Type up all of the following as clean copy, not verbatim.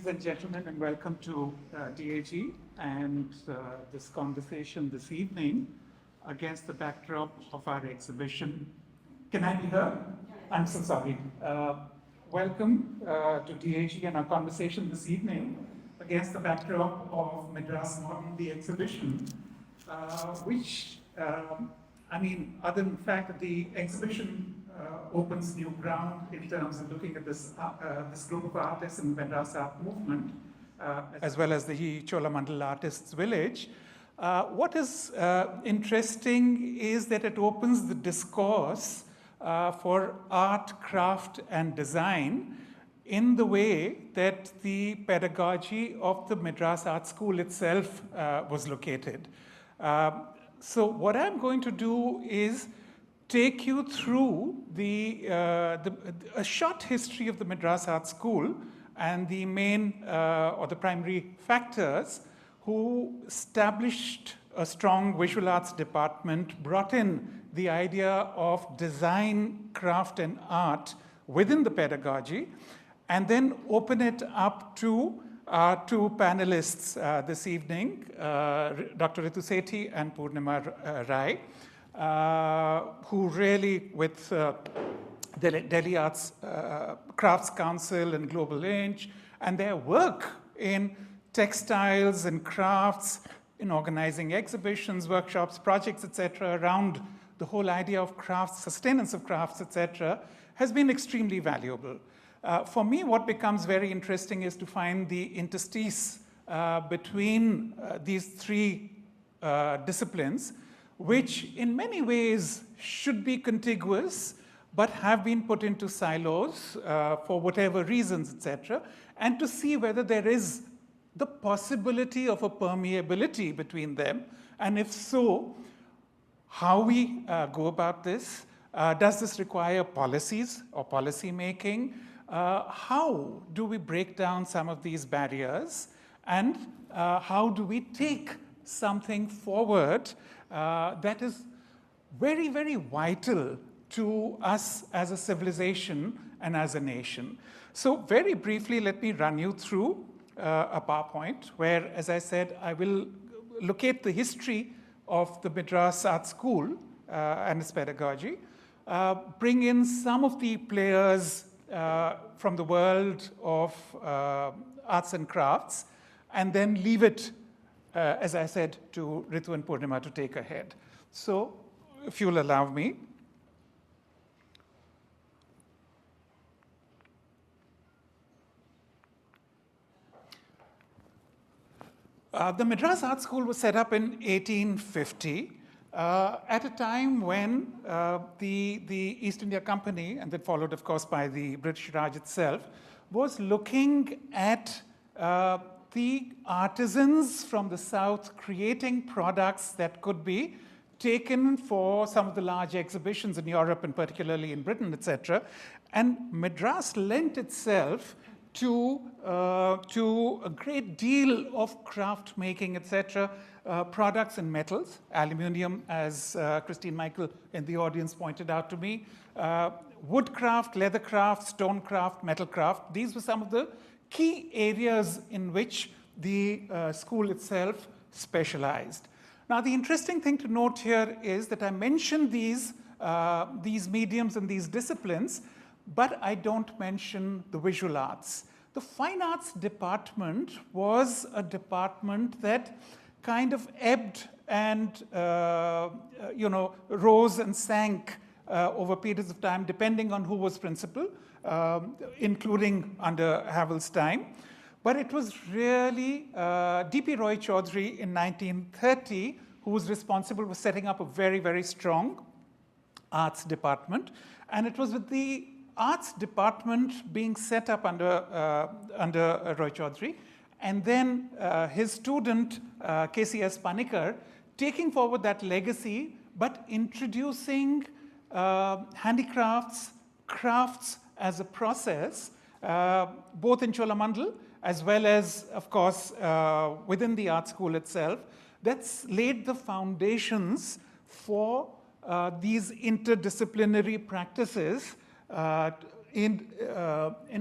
Ladies and gentlemen, and welcome to DAG and this conversation this evening against the backdrop of our exhibition. Can I be heard? I'm so sorry. Welcome to DAG and our conversation this evening against the backdrop of Madras Modern, the exhibition, which, other than the fact that the exhibition opens new ground in terms of looking at this group of artists in the Madras Art Movement, as well as the Cholamandal Artists Village. What is interesting is that it opens the discourse for art, craft, and design in the way that the pedagogy of the Madras Art School itself was located. So what I'm going to do is take you through a short history of the Madras Art School and the main or the primary factors who established a strong visual arts department, brought in the idea of design, craft, and art within the pedagogy, and then open it up to our two panelists this evening, Dr. Ritu Sethi and Purnima Rai. Who really, with the Delhi Arts Crafts Council and Global Inch, and their work in textiles and crafts, in organizing exhibitions, workshops, projects, etc., around the whole idea of crafts, sustenance of crafts, etc., has been extremely valuable. For me, what becomes very interesting is to find the interstice between these three disciplines, which in many ways should be contiguous, but have been put into silos for whatever reasons, etc., and to see whether there is the possibility of a permeability between them, and if so, how we go about this. Does this require policies or policy making? How do we break down some of these barriers? And how do we take something forward that is very, very vital to us as a civilization and as a nation? So very briefly, let me run you through a PowerPoint where, as I said, I will locate the history of the Madras Art School and its pedagogy, bring in some of the players from the world of arts and crafts, and then leave it as I said, to Ritu and Purnima to take ahead. So, if you'll allow me. The Madras Art School was set up in 1850 at a time when the East India Company, and then followed, of course, by the British Raj itself, was looking at the artisans from the south creating products that could be taken for some of the large exhibitions in Europe and particularly in Britain, etc. And Madras lent itself to a great deal of craft making, etc., products and metals, aluminium, as Christine Michael in the audience pointed out to me, woodcraft, leathercraft, stonecraft, metalcraft. These were some of the key areas in which the school itself specialized. Now, the interesting thing to note here is that I mentioned these mediums and these disciplines, but I don't mention the visual arts. The fine arts department was a department that kind of ebbed and rose and sank over periods of time, depending on who was principal, including under Havel's time. But it was really D.P. Roy Chaudhary in 1930 who was responsible for setting up a very, very strong arts department. And it was with the arts department being set up under Roy Chaudhary, and then his student, K.C.S. Panikar, taking forward that legacy, but introducing handicrafts, crafts as a process, both in Cholamandal as well as, of course, within the art school itself, that's laid the foundations for these interdisciplinary practices in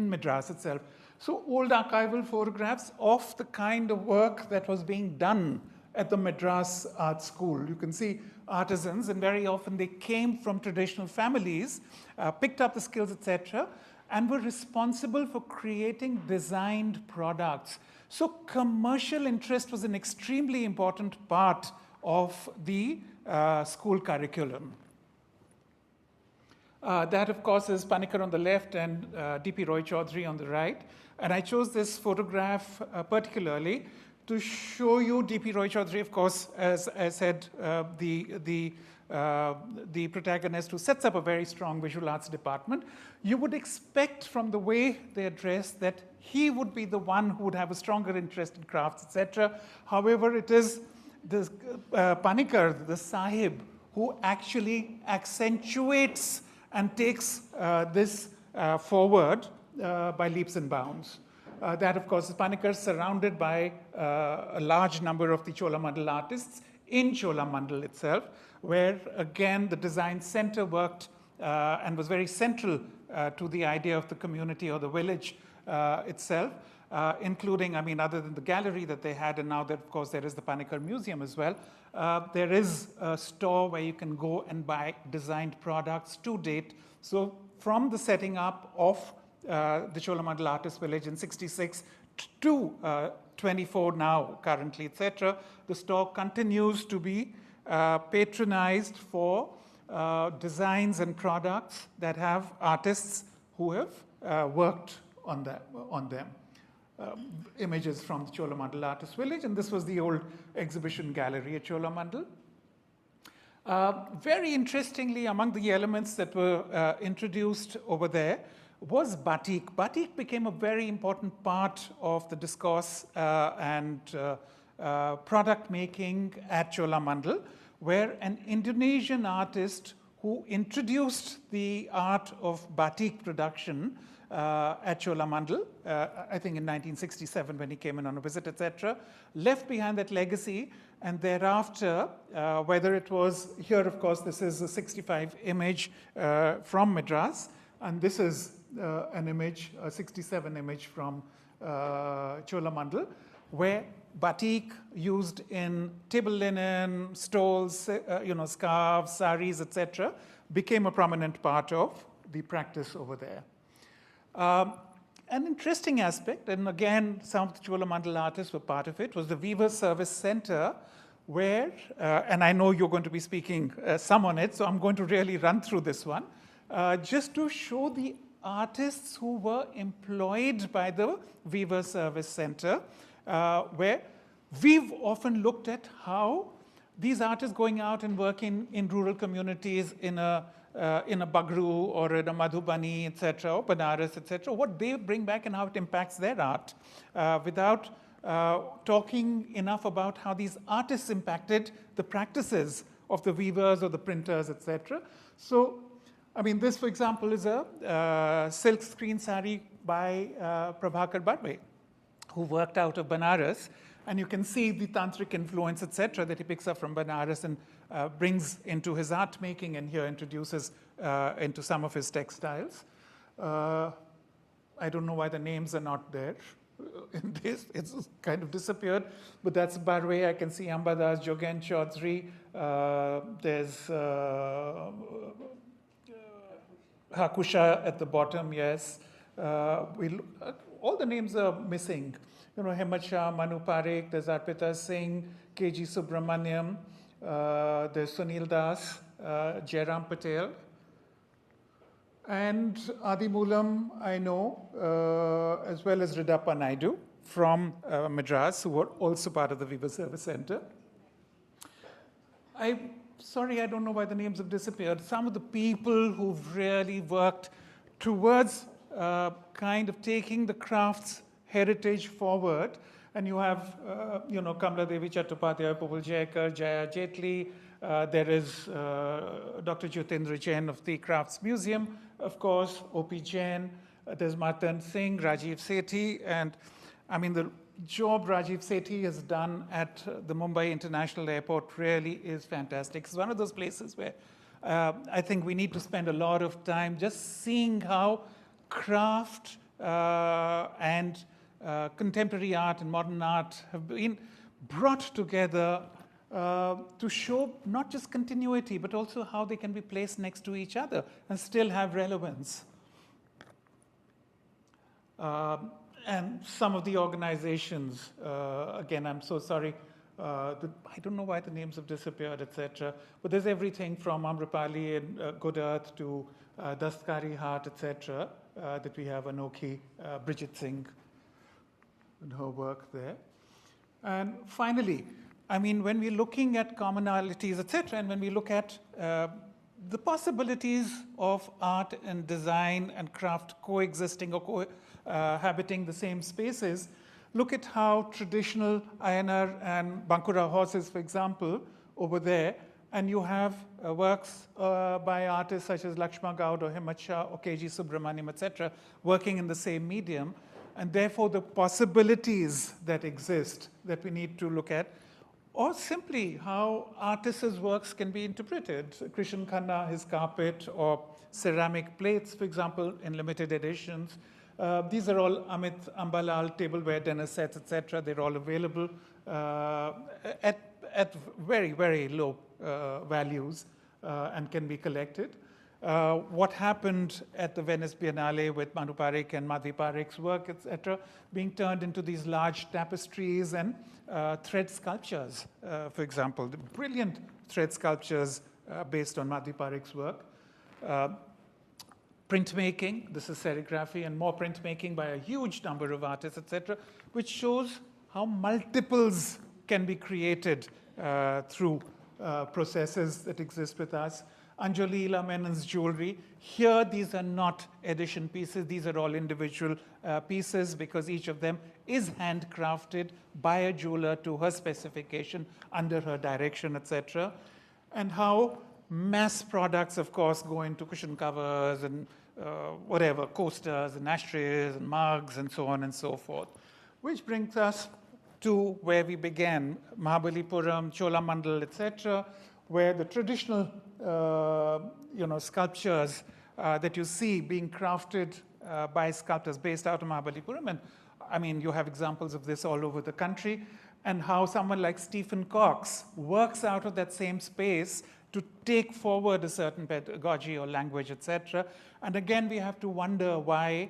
Madras itself. So old archival photographs of the kind of work that was being done at the Madras Art School. You can see artisans, and very often they came from traditional families, picked up the skills, etc., and were responsible for creating designed products. So commercial interest was an extremely important part of the school curriculum. That, of course, is Panikkar on the left and D.P. Roy Chaudhary on the right. And I chose this photograph particularly to show you D.P. Roy Chaudhary, of course, as I said, the protagonist who sets up a very strong visual arts department. You would expect from the way they address that he would be the one who would have a stronger interest in crafts, etc. However, it is the Panikkar, the Sahib, who actually accentuates and takes this forward by leaps and bounds. That, of course, is Panikkar, surrounded by a large number of the Cholamandal artists in Cholamandal itself, where, again, the design center worked and was very central to the idea of the community or the village itself, including, I mean, other than the gallery that they had, and now that, of course, there is the Panikkar Museum as well. There is a store where you can go and buy designed products to date. So from the setting up of the Cholamandal Artist Village in 66 to 24 now, currently, etc., the store continues to be patronized for designs and products that have artists who have worked on them. Images from the Cholamandal Artist Village, and this was the old exhibition gallery at Cholamandal. Very interestingly, among the elements that were introduced over there was batik. Batik became a very important part of the discourse and product making at Cholamandal, where an Indonesian artist who introduced the art of batik production at Cholamandal, I think in 1967 when he came in on a visit, etc., left behind that legacy, and thereafter, whether it was here, of course, this is a 65 image from Madras, and this is an image, a 67 image from Cholamandal, where batik used in table linen, stoles, scarves, saris, etc., became a prominent part of the practice over there. An interesting aspect, and again, some of the Cholamandal artists were part of it, was the Weaver Service Center, where, and I know you're going to be speaking some on it, so I'm going to really run through this one, just to show the artists who were employed by the Weaver Service Center, where we've often looked at how these artists going out and working in rural communities in a Bagru or in a Madhubani, etc., or Banaras, etc., what they bring back and how it impacts their art, without talking enough about how these artists impacted the practices of the weavers or the printers, etc. So, I mean, this, for example, is a silk screen sari by Prabhakar Barve, who worked out of Banaras. And you can see the tantric influence, etc., that he picks up from Banaras and brings into his art making, and here introduces into some of his textiles. I don't know why the names are not there in this. It's kind of disappeared, but that's Barve. I can see Ambadas, Jogen Chaudhary. There's Hakusha at the bottom, yes. All the names are missing. Hemant Shah, Manu Parekh, there's Arpita Singh, K.G. Subramaniam, there's Sunil Das, Jairam Patel. And Adi Moolam, I know, as well as Ridappa Naidu from Madras, who were also part of the Weaver Service Center. Sorry, I don't know why the names have disappeared. Some of the people who've really worked towards kind of taking the crafts heritage forward, and you have, Kamla Devi Chattopadhyay, Pupul Jayakar, Jaya Jetli. There is Dr. Jyotendra Jain of the Crafts Museum, of course, O.P. Jain. There's Martin Singh, Rajiv Sethi, and I mean the job Rajiv Sethi has done at the Mumbai International Airport really is fantastic. It's one of those places where I think we need to spend a lot of time just seeing how craft and contemporary art and modern art have been brought together to show not just continuity, but also how they can be placed next to each other and still have relevance. And some of the organizations, again, I'm so sorry, I don't know why the names have disappeared, etc. But there's everything from Amrapali and Good Earth to Dastkari Heart, etc. That we have Anokhi, Bridget Singh, and her work there. And finally, I mean, when we're looking at commonalities, etc., and when we look at the possibilities of art and design and craft coexisting or cohabiting the same spaces, look at how traditional Ayanar and Bankura horses, for example, over there, and you have works by artists such as Lakshma Gaud or Himmat Shah or K.G. Subramaniam, etc., working in the same medium, and therefore the possibilities that exist that we need to look at, or simply how artists' works can be interpreted. Krishan Khanna, his carpet, or ceramic plates, for example, in limited editions. These are all Amit Ambalal tableware dinner sets, etc. They're all available at very, very low values and can be collected. What happened at the Venice Biennale with Manu Parekh and Madhvi Parekh's work, etc., being turned into these large tapestries and thread sculptures, for example, the brilliant thread sculptures based on Madhvi Parekh's work. Printmaking, this is serigraphy, and more printmaking by a huge number of artists, etc., which shows how multiples can be created through processes that exist with us. Anjali Ila Menon's jewelry. Here, these are not edition pieces. These are all individual pieces because each of them is handcrafted by a jeweler to her specification, under her direction, etc. And how mass products, of course, go into cushion covers and whatever, coasters and ashtrays and mugs and so on and so forth. Which brings us to where we began, Mahabalipuram, Cholamandal, etc., where the traditional sculptures that you see being crafted by sculptors based out of Mahabalipuram, and I mean, you have examples of this all over the country, and how someone like Stephen Cox works out of that same space to take forward a certain pedagogy or language, etc. And again, we have to wonder why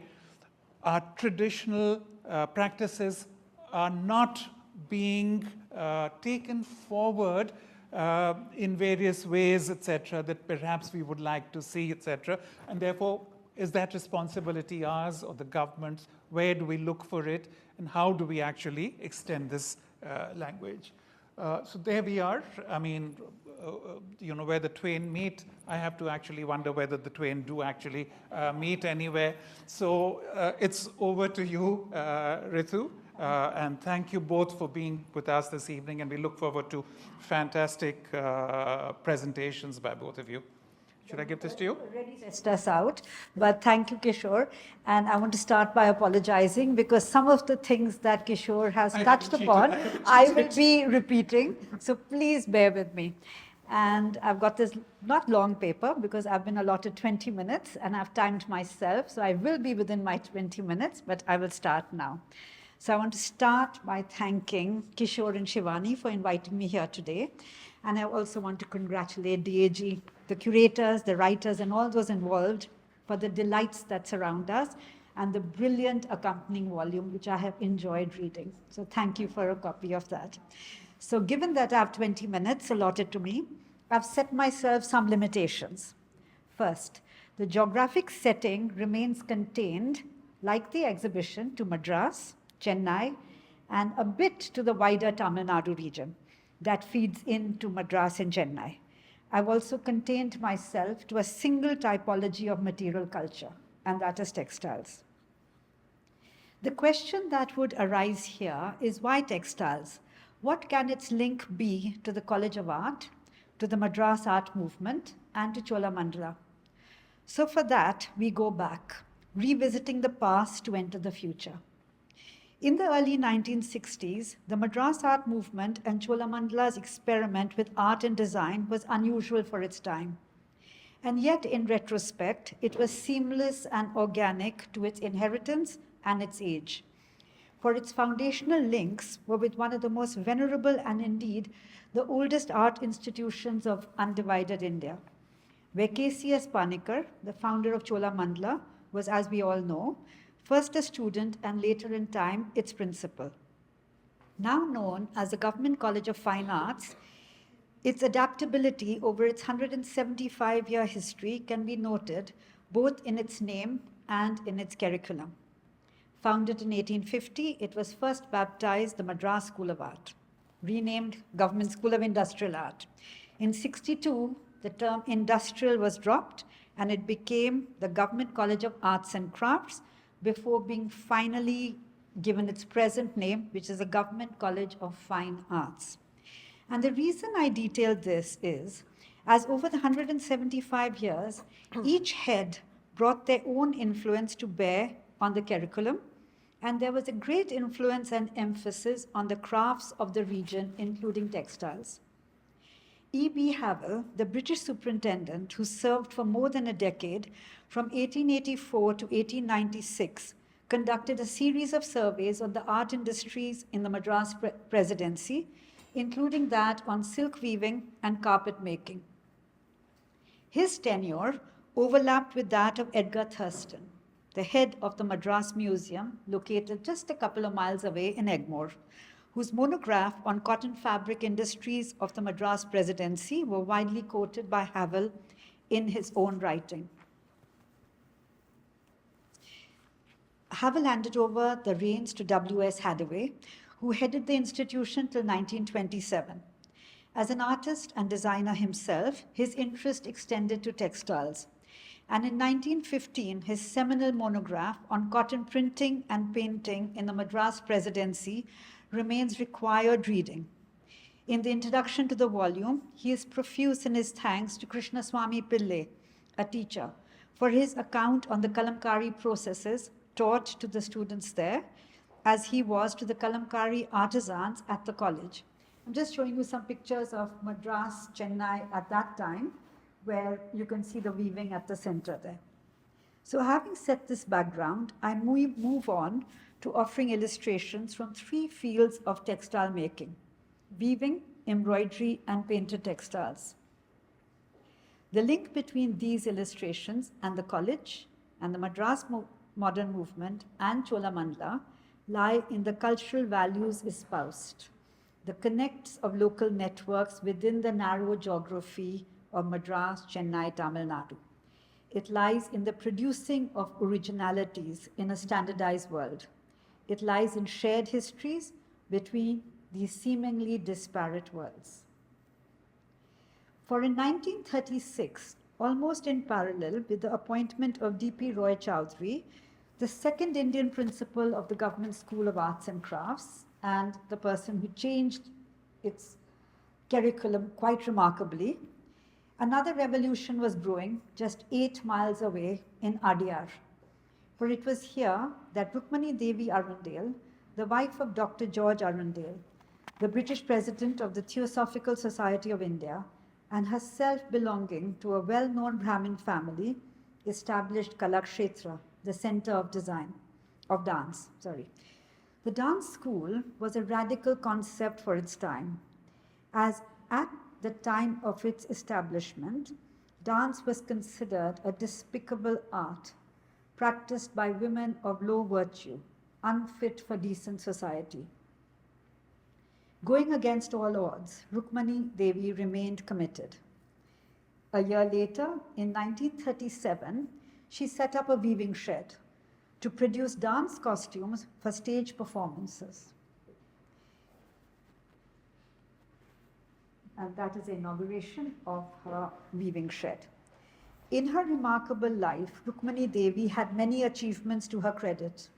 our traditional practices are not being taken forward in various ways, etc., that perhaps we would like to see, etc. And therefore, is that responsibility ours or the government's? Where do we look for it? And how do we actually extend this language? So there we are. I mean, where the Twain meet, I have to actually wonder whether the Twain do actually meet anywhere. So it's over to you, Ritu. And thank you both for being with us this evening. And we look forward to fantastic presentations by both of you. Should I give this to you? Already test us out, but thank you, Kishore. And I want to start by apologizing because some of the things that Kishore has touched upon, I will be repeating. So please bear with me. And I've got this not long paper because I've been allotted 20 minutes and I've timed myself. So I will be within my 20 minutes, but I will start now. So I want to start by thanking Kishore and Shivani for inviting me here today. And I also want to congratulate DAG, the curators, the writers, and all those involved for the delights that surround us and the brilliant accompanying volume, which I have enjoyed reading. So thank you for a copy of that. So given that I have 20 minutes allotted to me, I've set myself some limitations. First, the geographic setting remains contained, like the exhibition, to Madras, Chennai, and a bit to the wider Tamil Nadu region that feeds into Madras and Chennai. I've also contained myself to a single typology of material culture, and that is textiles. The question that would arise here is why textiles? What can its link be to the College of Art, to the Madras Art Movement, and to Cholamandala? So for that, we go back, revisiting the past to enter the future. In the early 1960s, the Madras Art Movement and Cholamandala's experiment with art and design was unusual for its time. And yet, in retrospect, it was seamless and organic to its inheritance and its age. For its foundational links were with one of the most venerable and indeed the oldest art institutions of undivided India, where K.C.S. Panikkar, the founder of Cholamandala, was, as we all know, first a student and later in time its principal. Now known as the Government College of Fine Arts, its adaptability over its 175-year history can be noted both in its name and in its curriculum. Founded in 1850, it was first baptized the Madras School of Art, renamed Government School of Industrial Art. In 62, the term industrial was dropped and it became the Government College of Arts and Crafts before being finally given its present name, which is the Government College of Fine Arts. And the reason I detailed this is, as over the 175 years, each head brought their own influence to bear on the curriculum, and there was a great influence and emphasis on the crafts of the region, including textiles. E.B. Havel, the British superintendent who served for more than a decade, from 1884 to 1896, conducted a series of surveys on the art industries in the Madras Presidency, including that on silk weaving and carpet making. His tenure overlapped with that of Edgar Thurston, the head of the Madras Museum, located just a couple of miles away in Egmore, whose monograph on cotton fabric industries of the Madras Presidency were widely quoted by Havel in his own writing. Havel handed over the reins to W.S. Hadaway, who headed the institution till 1927. As an artist and designer himself, his interest extended to textiles. And in 1915, his seminal monograph on cotton printing and painting in the Madras Presidency remains required reading. In the introduction to the volume, he is profuse in his thanks to Krishnaswamy Pillai, a teacher, for his account on the kalamkari processes taught to the students there, as he was to the kalamkari artisans at the college. I'm just showing you some pictures of Madras, Chennai at that time, where you can see the weaving at the center there. So having set this background, I move on to offering illustrations from three fields of textile making: weaving, embroidery, and painted textiles. The link between these illustrations and the college and the Madras Modern movement and Cholamandala lie in the cultural values espoused, the connects of local networks within the narrow geography of Madras, Chennai, Tamil Nadu. It lies in the producing of originalities in a standardized world. It lies in shared histories between these seemingly disparate worlds. For in 1936, almost in parallel with the appointment of D.P. Roy Chowdhury, the second Indian principal of the Government School of Arts and Crafts, and the person who changed its curriculum quite remarkably, another revolution was brewing just 8 miles away in Adyar. For it was here that Rukmani Devi Arundale, the wife of Dr. George Arundale, the British president of the Theosophical Society of India, and herself belonging to a well-known Brahmin family, established Kalakshetra, the center of dance. The dance school was a radical concept for its time, as at the time of its establishment, dance was considered a despicable art, practiced by women of low virtue, unfit for decent society. Going against all odds, Rukmani Devi remained committed. A year later, in 1937, she set up a weaving shed to produce dance costumes for stage performances. And that is the inauguration of her weaving shed. In her remarkable life, Rukmani Devi had many achievements to her credit.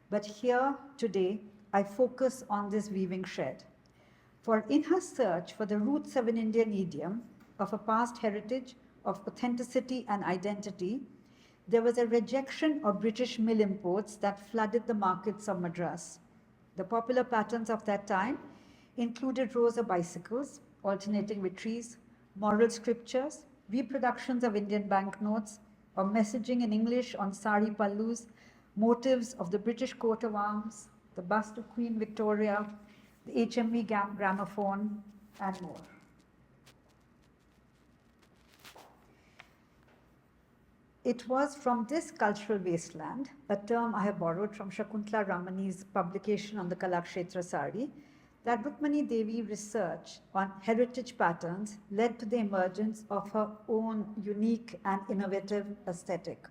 But here, today, I focus on this weaving shed. For in her search for the roots of an Indian idiom, of a past heritage, of authenticity and identity, there was a rejection of British mill imports that flooded the markets of Madras. The popular patterns of that time included rows of bicycles, alternating with trees, moral scriptures, reproductions of Indian banknotes, or messaging in English on sari pallus, motifs of the British coat of arms, the bust of Queen Victoria, the HMV gramophone, and more. It was from this cultural wasteland, a term I have borrowed from Shakuntala Ramani's publication on the Kalakshetra sari, that Rukmani Devi's research on heritage patterns led to the emergence of her own unique and innovative aesthetic.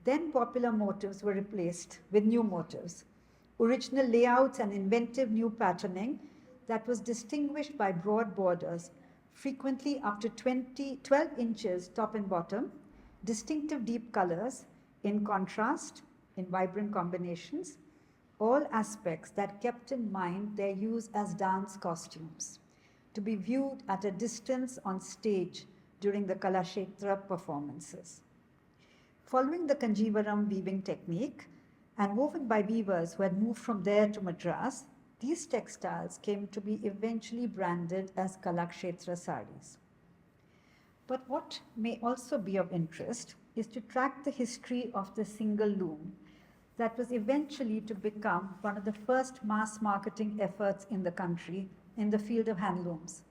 Then popular motifs were replaced with new motifs, original layouts and inventive new patterning that was distinguished by broad borders, frequently up to 12 inches top and bottom, distinctive deep colors in contrast, in vibrant combinations, all aspects that kept in mind their use as dance costumes, to be viewed at a distance on stage during the Kalakshetra performances. Following the Kanjivaram weaving technique and woven by weavers who had moved from there to Madras, these textiles came to be eventually branded as Kalakshetra saris. But what may also be of interest is to track the history of the single loom that was eventually to become one of the first mass marketing efforts in the country in the field of handlooms,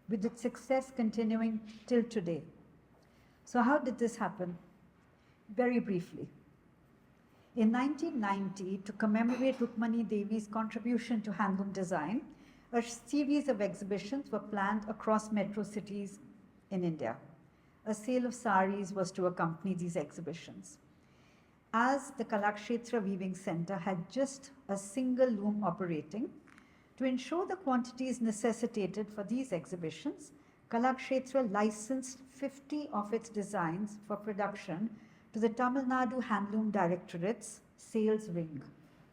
with its success continuing till today. So how did this happen? Very briefly. In 1990, to commemorate Rukmani Devi's contribution to handloom design, a series of exhibitions were planned across metro cities in India. A sale of saris was to accompany these exhibitions. As the Kalakshetra Weaving Center had just a single loom operating, to ensure the quantities necessitated for these exhibitions, Kalakshetra licensed 50 of its designs for production to the Tamil Nadu Handloom Directorate's sales wing,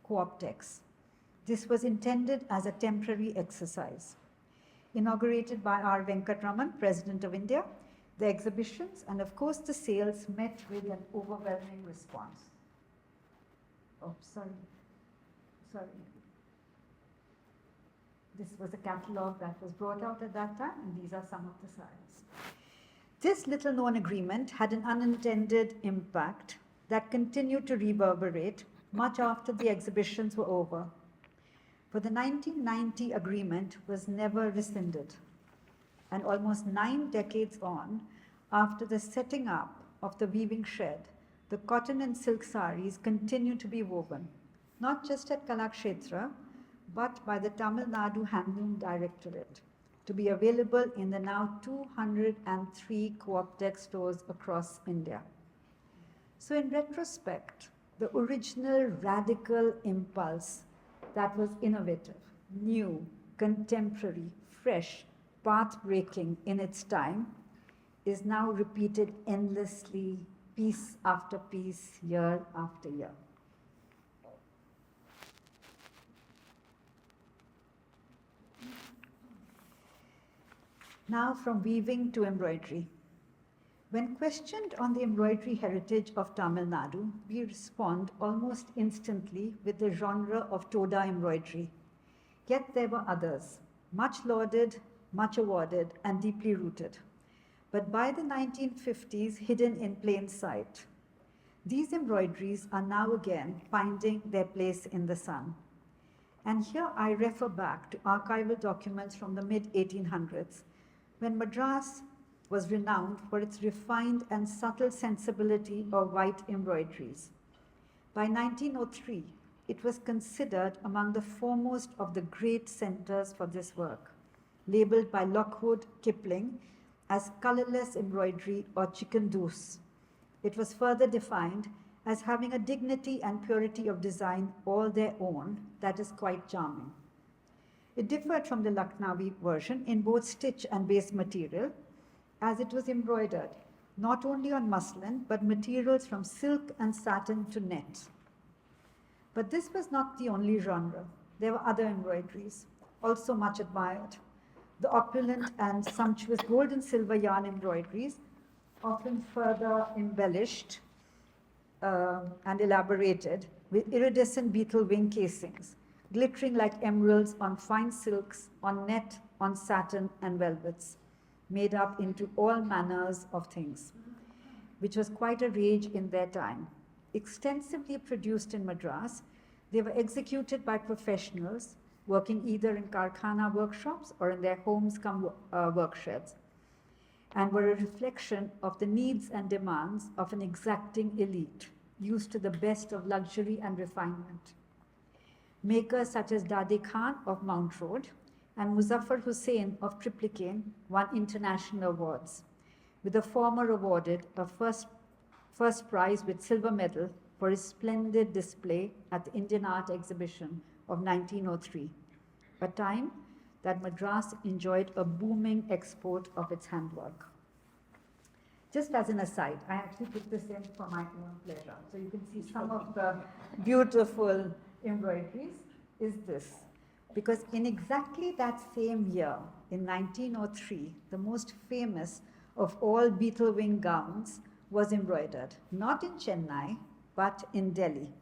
Co-optex. This was intended as a temporary exercise. Inaugurated by R. Venkatraman, President of India, the exhibitions and of course the sales met with an overwhelming response. Oh, sorry. This was a catalogue that was brought out at that time, and these are some of the saris. This little known agreement had an unintended impact that continued to reverberate much after the exhibitions were over. For the 1990 agreement was never rescinded. And almost 9 decades on, after the setting up of the weaving shed, the cotton and silk saris continue to be woven, not just at Kalakshetra, but by the Tamil Nadu Handloom Directorate, to be available in the now 203 Co-optex stores across India. So in retrospect, the original radical impulse that was innovative, new, contemporary, fresh, path-breaking in its time is now repeated endlessly, piece after piece, year after year. Now from weaving to embroidery. When questioned on the embroidery heritage of Tamil Nadu, we respond almost instantly with the genre of Toda embroidery. Yet there were others, much lauded, much awarded, and deeply rooted, but by the 1950s hidden in plain sight. These embroideries are now again finding their place in the sun. And here I refer back to archival documents from the mid-1800s, when Madras was renowned for its refined and subtle sensibility of white embroideries. By 1903, it was considered among the foremost of the great centers for this work, labeled by Lockwood Kipling as colorless embroidery or chicken doos. It was further defined as having a dignity and purity of design all their own that is quite charming. It differed from the Lucknowi version in both stitch and base material, as it was embroidered not only on muslin, but materials from silk and satin to net. But this was not the only genre. There were other embroideries, also much admired. The opulent and sumptuous gold and silver yarn embroideries, often further embellished and elaborated with iridescent beetle wing casings, glittering like emeralds on fine silks, on net, on satin and velvets. made up into all manners of things, which was quite a rage in their time. Extensively produced in Madras, they were executed by professionals working either in Karkhana workshops or in their homes come worksheds, and were a reflection of the needs and demands of an exacting elite used to the best of luxury and refinement. Makers such as Dade Khan of Mount Road and Muzaffar Hussain of Triplicane won international awards, with the former awarded a first prize with silver medal for his splendid display at the Indian Art Exhibition of 1903, a time that Madras enjoyed a booming export of its handwork. Just as an aside, I actually put this in for my own pleasure. So you can see some of the beautiful embroideries is this. Because in exactly that same year, in 1903, the most famous of all beetle wing gowns was embroidered, not in Chennai, but in Delhi,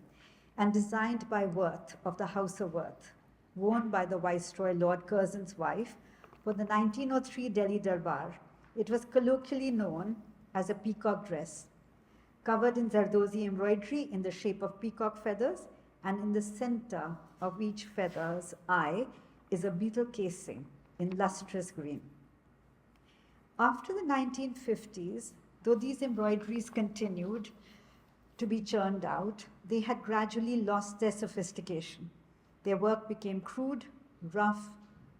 and designed by Worth of the House of Worth, worn by the Viceroy Lord Curzon's wife for the 1903 Delhi Darbar. It was colloquially known as a peacock dress, covered in Zardozi embroidery in the shape of peacock feathers, and in the center of each feather's eye is a beetle casing in lustrous green. After the 1950s, though these embroideries continued to be churned out, they had gradually lost their sophistication. Their work became crude, rough,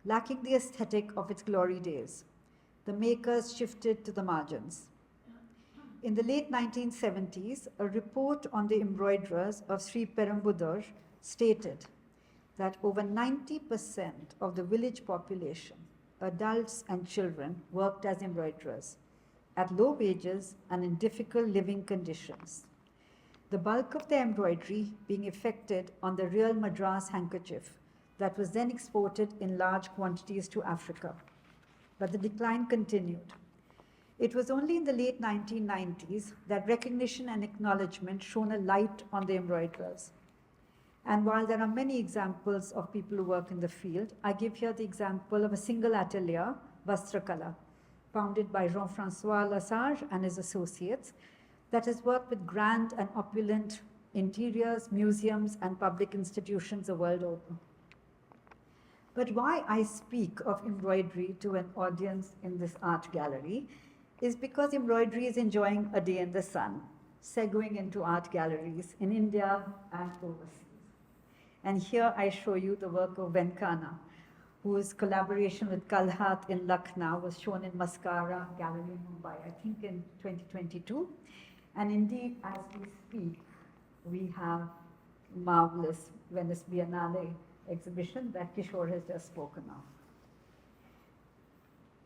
lacking the aesthetic of its glory days. The makers shifted to the margins. In the late 1970s, a report on the embroiderers of Sri Perambudar stated that over 90% of the village population, adults and children, worked as embroiderers at low wages and in difficult living conditions. The bulk of their embroidery being effected on the real Madras handkerchief that was then exported in large quantities to Africa. But the decline continued. It was only in the late 1990s that recognition and acknowledgement shone a light on the embroiderers. And while there are many examples of people who work in the field, I give here the example of a single atelier, Vastrakala, founded by Jean-François Lassage and his associates, that has worked with grand and opulent interiors, museums, and public institutions the world over. But why I speak of embroidery to an audience in this art gallery is because embroidery is enjoying a day in the sun, segueing into art galleries in India and overseas. And here I show you the work of Venkana, whose collaboration with Kalhat in Lucknow was shown in Mascara Gallery in Mumbai, I think in 2022. And indeed, as we speak, we have marvelous Venice Biennale exhibition that Kishore has just spoken of.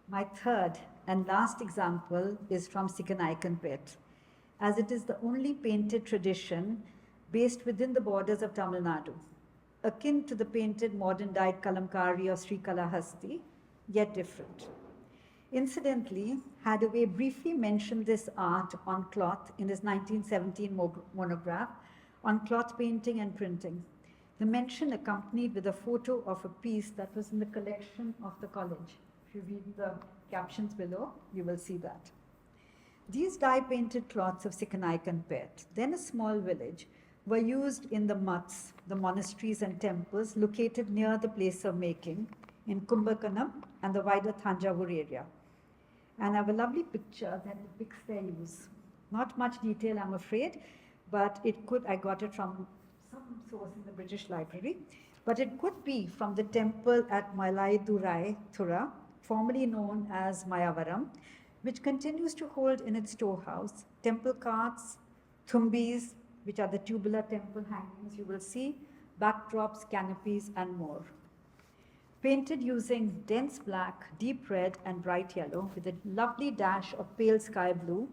My third and last example is from Sikanaikanpet, as it is the only painted tradition based within the borders of Tamil Nadu, akin to the painted modern dyed kalamkari of Sri Kalahasti, yet different. Incidentally, Hathaway briefly mentioned this art on cloth in his 1917 monograph on cloth painting and printing. The mention accompanied with a photo of a piece that was in the collection of the college. If you read the captions below, you will see that. These dye-painted cloths of Sikanaikanpet, then a small village, were used in the mutts, the monasteries and temples located near the place of making in Kumbakonam and the wider Thanjavur area. And I have a lovely picture that depicts their use. Not much detail, I'm afraid, but I got it from some source in the British Library, but it could be from the temple at Malaidurai Thura, formerly known as Mayavaram, which continues to hold in its storehouse temple carts, thumbis, which are the tubular temple hangings you will see, backdrops, canopies, and more. Painted using dense black, deep red, and bright yellow with a lovely dash of pale sky blue,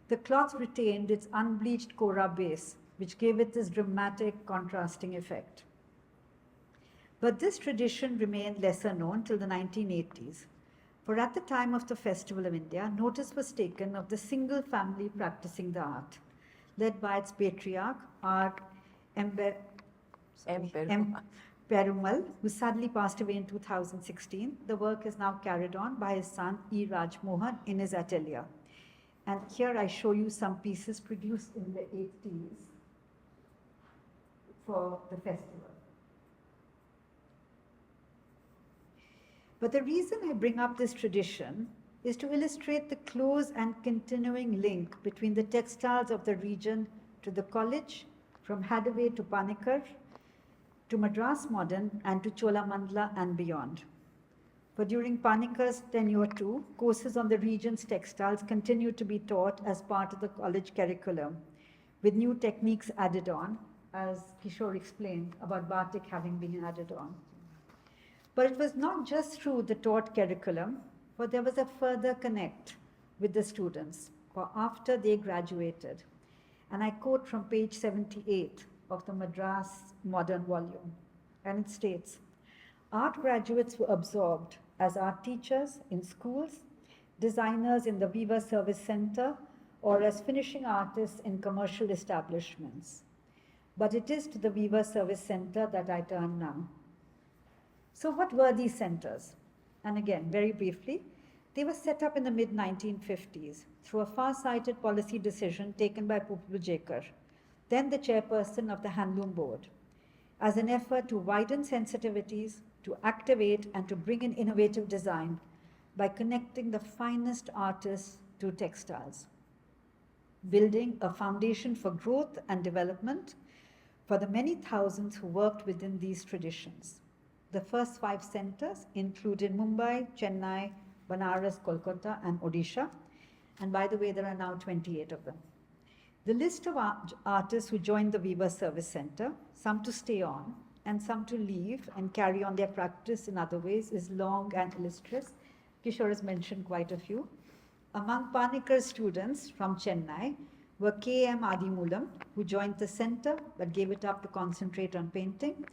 the cloth retained its unbleached Kora base, which gave it this dramatic contrasting effect. But this tradition remained lesser known till the 1980s. For at the time of the Festival of India, notice was taken of the single family practicing the art, led by its patriarch, Perumal, who sadly passed away in 2016. The work is now carried on by his son E. Raj Mohan in his atelier. And here I show you some pieces produced in the 80s for the festival. But the reason I bring up this tradition is to illustrate the close and continuing link between the textiles of the region to the college, from Hadaway to Panikkar, to Madras Modern, and to Cholamandala and beyond. For during Panikkar's tenure too, courses on the region's textiles continued to be taught as part of the college curriculum, with new techniques added on, as Kishore explained about batik having been added on. But it was not just through the taught curriculum, but there was a further connect with the students for after they graduated. And I quote from page 78 of the Madras Modern volume, and it states, art graduates were absorbed as art teachers in schools, designers in the Weaver Service Center, or as finishing artists in commercial establishments. But it is to the Weaver Service Center that I turn now. So what were these centers? And again, very briefly, they were set up in the mid-1950s through a far-sighted policy decision taken by Puplu Jekar, then the chairperson of the Handloom Board, as an effort to widen sensitivities, to activate and to bring in innovative design by connecting the finest artists to textiles, building a foundation for growth and development for the many thousands who worked within these traditions. The first 5 centers included Mumbai, Chennai, Banaras, Kolkata, and Odisha. And by the way, there are now 28 of them. The list of artists who joined the Weaver Service Center, some to stay on and some to leave and carry on their practice in other ways, is long and illustrious. Kishore has mentioned quite a few. Among Panikkar's students from Chennai were K.M. Adimulam, who joined the center but gave it up to concentrate on painting,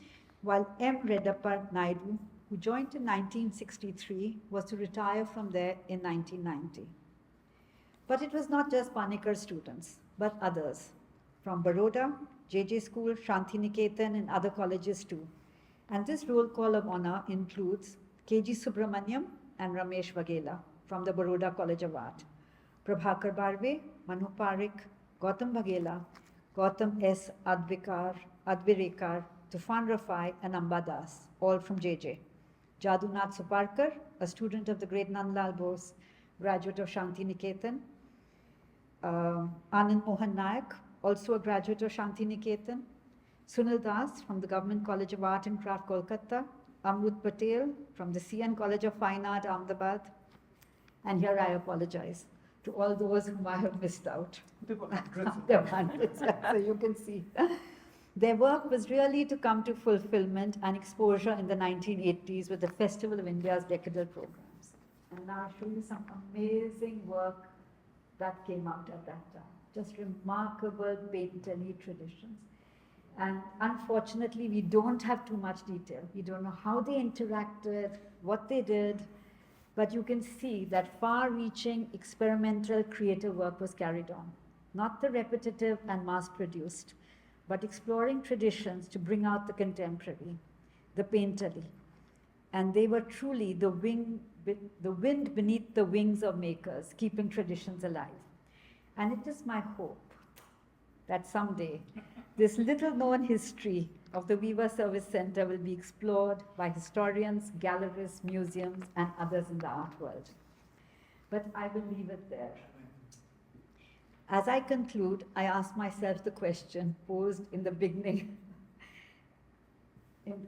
while M. Redappa Naidu, who joined in 1963, was to retire from there in 1990. But it was not just Panikkar students, but others, from Baroda, JJ School, Shanti Niketan, and other colleges too. And this roll call of honor includes K.G. Subramaniam and Ramesh Vaghela from the Baroda College of Art, Prabhakar Barve, Manu Parekh, Gautam Vaghela, Gautam S. Advirekar, Tufan Rafai, and Amba Das, all from JJ. Jadunath Suparkar, a student of the great Nandlal Bose, graduate of Shanti Niketan. Anand Mohan Nayak, also a graduate of Shanti Niketan. Sunil Das from the Government College of Art and Craft, Kolkata. Amrut Patel from the CN College of Fine Art, Ahmedabad. And here I apologize to all those whom I have missed out. There were hundreds, so you can see. Their work was really to come to fulfillment and exposure in the 1980s with the Festival of India's decadal programs. And now I'll show you some amazing work that came out at that time. Just remarkable painterly traditions. And unfortunately, we don't have too much detail. We don't know how they interacted, what they did, but you can see that far-reaching experimental creative work was carried on. Not the repetitive and mass-produced, but exploring traditions to bring out the contemporary, the painterly. And they were truly the wind beneath the wings of makers, keeping traditions alive. And it is my hope that someday this little-known history of the Weaver Service Center will be explored by historians, gallerists, museums, and others in the art world. But I will leave it there. As I conclude, I ask myself the question posed in the beginning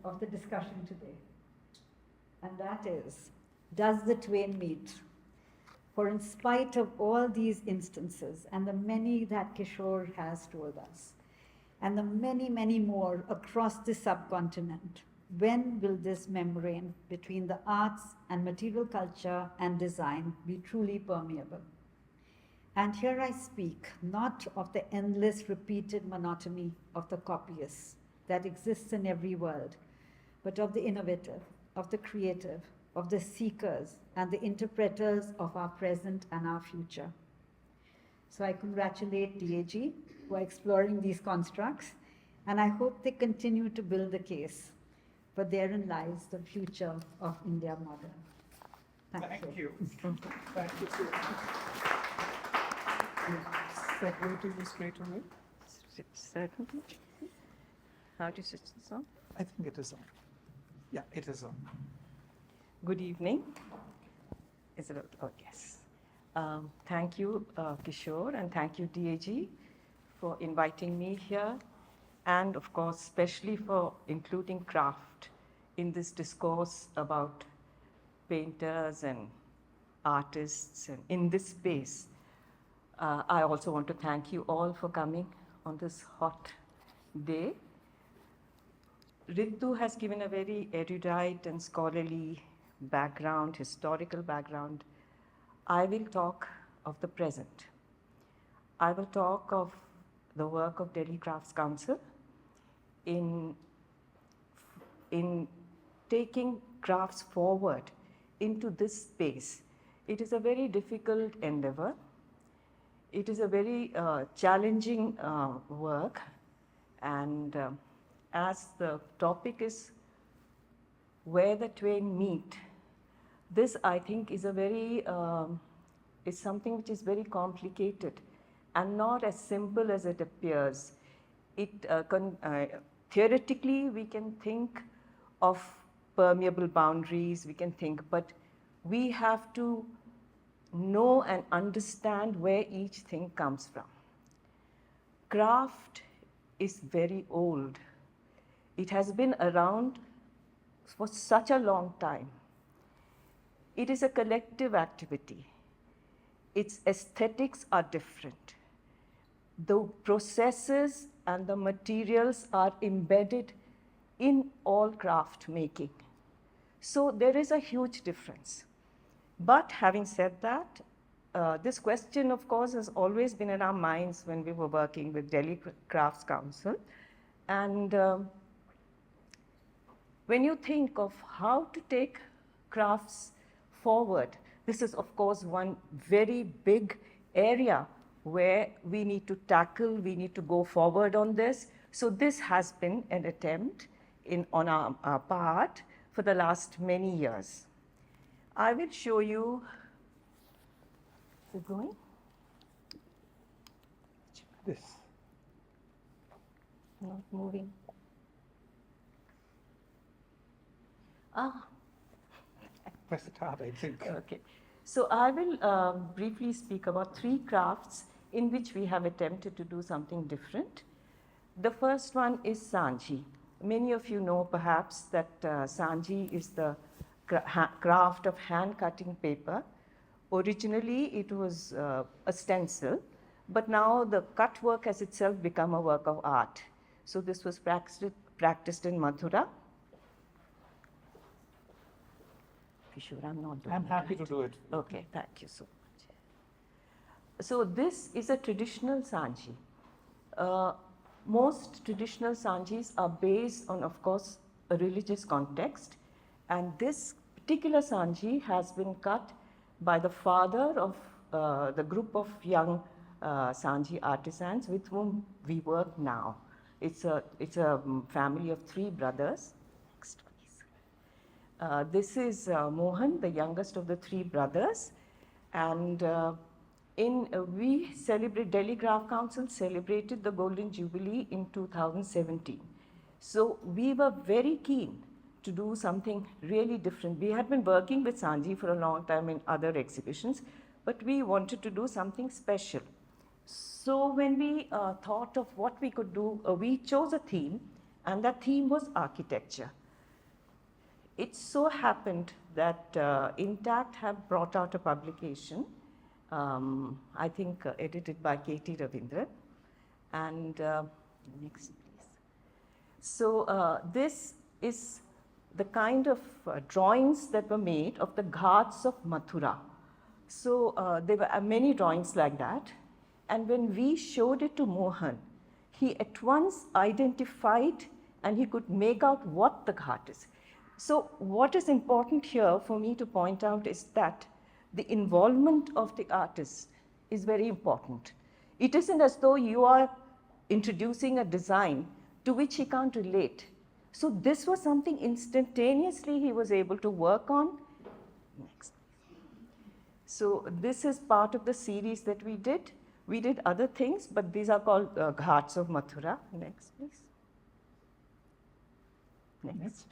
of the discussion today. And that is, does the Twain meet? For in spite of all these instances, and the many that Kishore has told us, and the many, many more across the subcontinent, when will this membrane between the arts and material culture and design be truly permeable? And here I speak not of the endless repeated monotony of the copyists that exists in every world, but of the innovative, of the creative, of the seekers and the interpreters of our present and our future. So I congratulate DAG who are exploring these constructs, and I hope they continue to build the case but therein lies the future of India modern. Thank you. Thank you so much. Segue to you straight away. Certainly. How do you switch this on? I think it is on. Yeah, it is on. Good evening. Is it? Oh, yes. Thank you, Kishore, and thank you, DAG, for inviting me here, and of course, especially for including craft in this discourse about painters and artists and in this space. I also want to thank you all for coming on this hot day. Ritu has given a very erudite and scholarly background, historical background. I will talk of the present. I will talk of the work of Delhi Crafts Council in taking crafts forward into this space. It is a very difficult endeavor. It is a very challenging work, and as the topic is where the Twain meet, this I think is a very is something which is very complicated and not as simple as it appears. Theoretically, we can think of permeable boundaries, we can think, but we have to know and understand where each thing comes from. Craft is very old. It has been around for such a long time. It is a collective activity. Its aesthetics are different. The processes and the materials are embedded in all craft making. So there is a huge difference. But having said that, this question, of course, has always been in our minds when we were working with Delhi Crafts Council. And when you think of how to take crafts forward, this is, of course, one very big area where we need to tackle, we need to go forward on this. So this has been an attempt on our part for the last many years. I will show you, is it going? This. Not moving. Press it hard, I think. Okay. So I will briefly speak about 3 crafts in which we have attempted to do something different. The first one is Sanji. Many of you know perhaps that Sanji is the craft of hand-cutting paper. Originally, it was a stencil, but now the cut work has itself become a work of art. So this was practiced in Mathura. Sure, I'm happy to do it. Okay, thank you so much. So this is a traditional Sanji. Most traditional Sanjis are based on, of course, a religious context. And this particular Sanji has been cut by the father of the group of young Sanji artisans with whom we work now. It's a family of 3 brothers. Next, please. This is Mohan, the youngest of the 3 brothers. And we celebrate, Delhi Craft Council celebrated the Golden Jubilee in 2017. So we were very keen to do something really different. We had been working with Sanji for a long time in other exhibitions, but we wanted to do something special. So when we thought of what we could do, we chose a theme, and that theme was architecture. It so happened that Intact have brought out a publication, I think edited by K.T. Ravindran. And next, please. So this is the kind of drawings that were made of the ghats of Mathura. So there were many drawings like that. And when we showed it to Mohan, he at once identified and he could make out what the ghat is. So what is important here for me to point out is that the involvement of the artist is very important. It isn't as though you are introducing a design to which he can't relate. So this was something instantaneously he was able to work on. Next. So this is part of the series that we did. We did other things, but these are called Ghats of Mathura. Next, please. Next.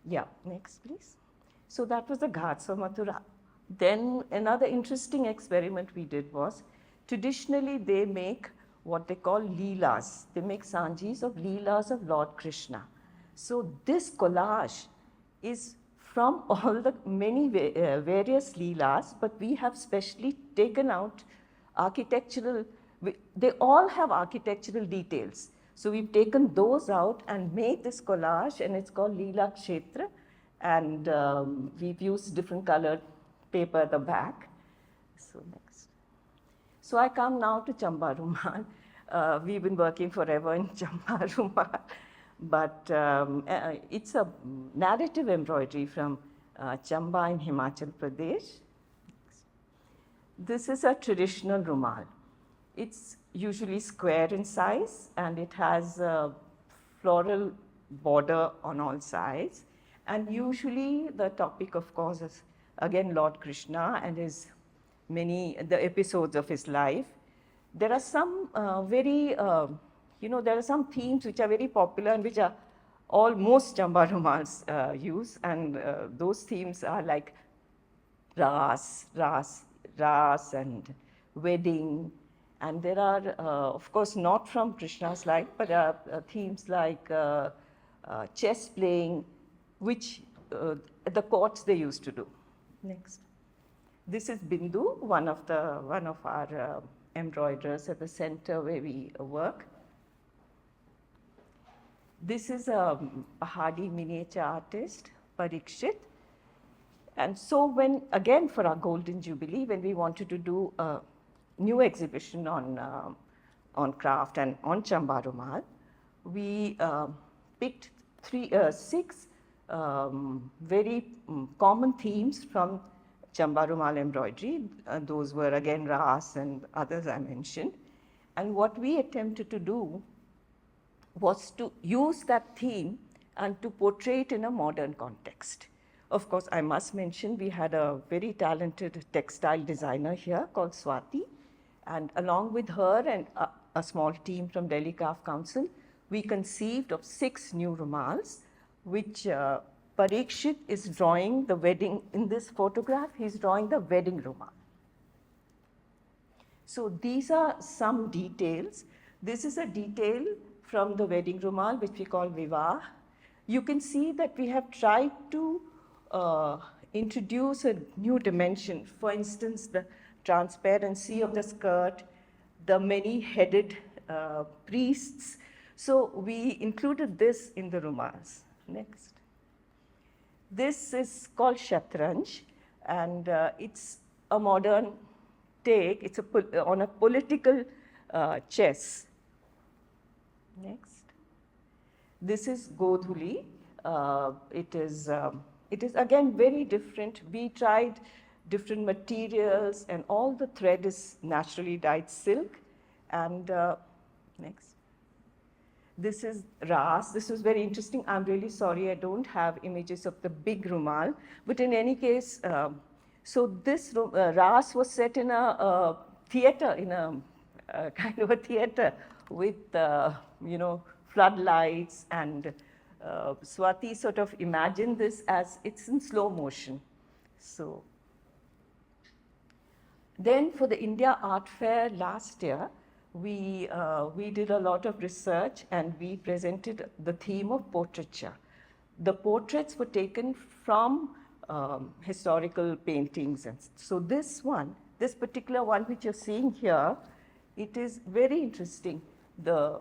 Yeah, next, please. So that was the Ghats of Mathura. Then another interesting experiment we did was, traditionally they make what they call leelas. They make sanjis of leelas of Lord Krishna. So this collage is from all the many various leelas, but we have specially taken out architectural, they all have architectural details. So we've taken those out and made this collage, and it's called Leela Kshetra, and we've used different colored paper at the back. So next. So I come now to Chamba Rumal. We've been working forever in Chamba Rumal, but it's a narrative embroidery from Chamba in Himachal Pradesh. This is a traditional rumal. It's usually square in size, and it has a floral border on all sides. And usually the topic, of course, is again Lord Krishna and the episodes of his life. There are some there are some themes which are very popular and which are most Chamba Rumals use, and those themes are like Ras and wedding. And there are, of course, not from Krishna's life, but themes like chess playing, which at the courts they used to do. Next. This is Bindu, one of our embroiderers at the center where we work. This is a Pahadi miniature artist, Parikshit. And so again for our Golden Jubilee, when we wanted to do a new exhibition on craft and on Chamba Rumal, we picked six very common themes from Chamba Rumal embroidery. Those were again Ras and others I mentioned. And what we attempted to do was to use that theme and to portray it in a modern context. Of course, I must mention we had a very talented textile designer here called Swati, and along with her and a small team from Delhi Craft Council, we conceived of 6 new rumals, which Parikshit is drawing the wedding. In this photograph, he's drawing the wedding rumal. So these are some details. This is a detail from the wedding rumal, which we call Vivah. You can see that we have tried to introduce a new dimension. For instance, the transparency of the skirt, the many-headed priests. So we included this in the rumals. Next. This is called Shatranj, and it's a modern take. It's on a political chess. Next. This is Godhuli. It is again very different. We tried different materials, and all the thread is naturally dyed silk. And next. This is Ras. This was very interesting. I'm really sorry I don't have images of the big rumal, but in any case, so this Ras was set in a theater, in a kind of a theater with floodlights, and Swati sort of imagined this as it's in slow motion. So then for the India Art Fair last year, we did a lot of research, and we presented the theme of portraiture. The portraits were taken from historical paintings. And so this particular one which you're seeing here, it is very interesting. The